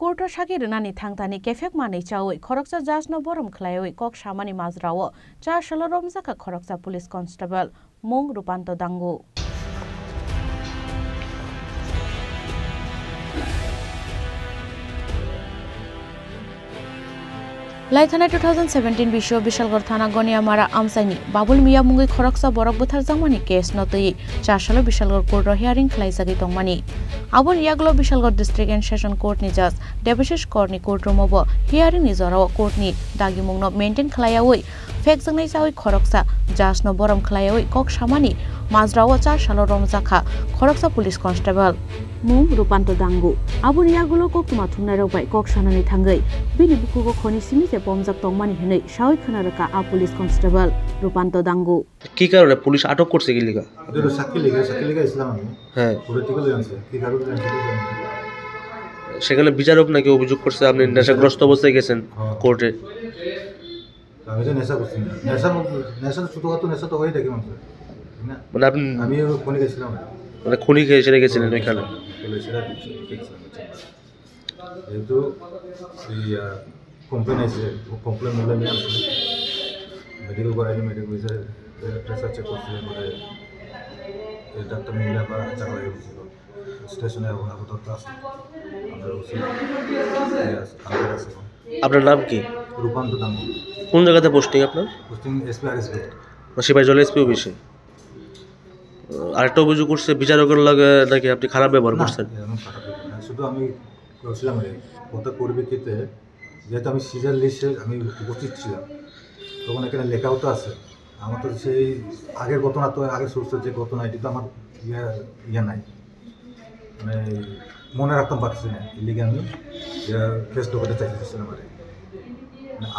Kurto Shakir Nani Tangtani Kefek Mani Chawi, Koroksa Jasno Borum Clay, Kok Shamani Mazrawo, Jashalom Zaka Koroksa Police Constable, Mung Rupanto Dangu. Laithana 2017 Bisho Bishalgor Thana Goniamara Amsani, Babul Mia Mungi Koroksa Borok Buthar Zamani case notui, Chashalo Bishalgor Court hearing Klaisagi Tongmani. Abun Yaglo Bishalgor District and Session Court Nijas, Debishish Korni Court Rumobo, hearing Nizoro Court ni, Dagimungno maintain Klayawi, Fexanai Sawi Koroksa, Jasno Borom Klayawi, Kok Shamani, Mazrawa Chashalo Romzaka, Koroksa Police Constable. Mung Rupanto Dangu. Abun Yagulo Koktumatunaro by Kok Shanani Tangai, Billy Bukugo Konisimi, Bomzak Tongmani Hene, Shawi Kanaraka, a police constable, Rupanto Dangu. Kika, police auto court Sigiliga. There is Sakiliga Islam, political answer. সেখানে বিচারক নাকি অভিযোগ করছে আপনি নেশাগ্রস্ত অবস্থায় গেছেন কোর্টে আমি তো নেশা করছি না নেশা ছোটখাটো নেশা তো হয়ে থাকে মানুষের না মানে আপনি আমি খুনি গেছিলাম মানে খুনি খেয়ে সেরে গেছিলেন ওইখানে যেহেতু এই কমপ্লেন আছে কমপ্লেন মূল্য নিয়ে আসলে মেডিকেল করাইলে মেডিকেল বিষয়ে প্রেসার চেক করছে বলে এই ডাক্তার মিলে আবার চাকরি হয়ে গেছিল স্টেশনে আপাতত আছে আপনার নাম কি? রূপান্ত দাঙ্গু। কোন জায়গাতে পোস্টিং আপনার? পোস্টিং এসপি সিপাহীজলা এসপি অফিসে। আরেকটা অভিযোগ করছে বিচারকের লাগে নাকি আপনি খারাপ ব্যবহার করছেন। শুধু আমি বলছিলাম কত পরিপ্রেক্ষিতে যেহেতু আমি সিজার লিস্টে আমি উপস্থিত ছিলাম তখন এখানে লেখাও তো আছে আমার তো সেই আগের ঘটনা তো আগের সোর্সের যে ঘটনা এটি তো আমার ইয়ে নাই মানে মনে রাখতাম পারছি না এই লিগে আমি ফেস ঢোকাতে চাইছিলাম আর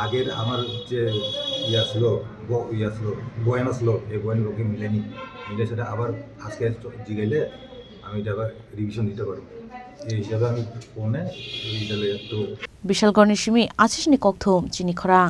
আগের আমার যে বয়ান আসলো এই বয়ান লোকে মিলে সেটা আবার আজকে জিগাইলে আমি এটা আবার রিভিশন দিতে পারবো এই হিসাবে আমি ফোনে এই হিসাবে একটু বিশাল গণেশমি আছিস নি কক্থম চিনি খরাং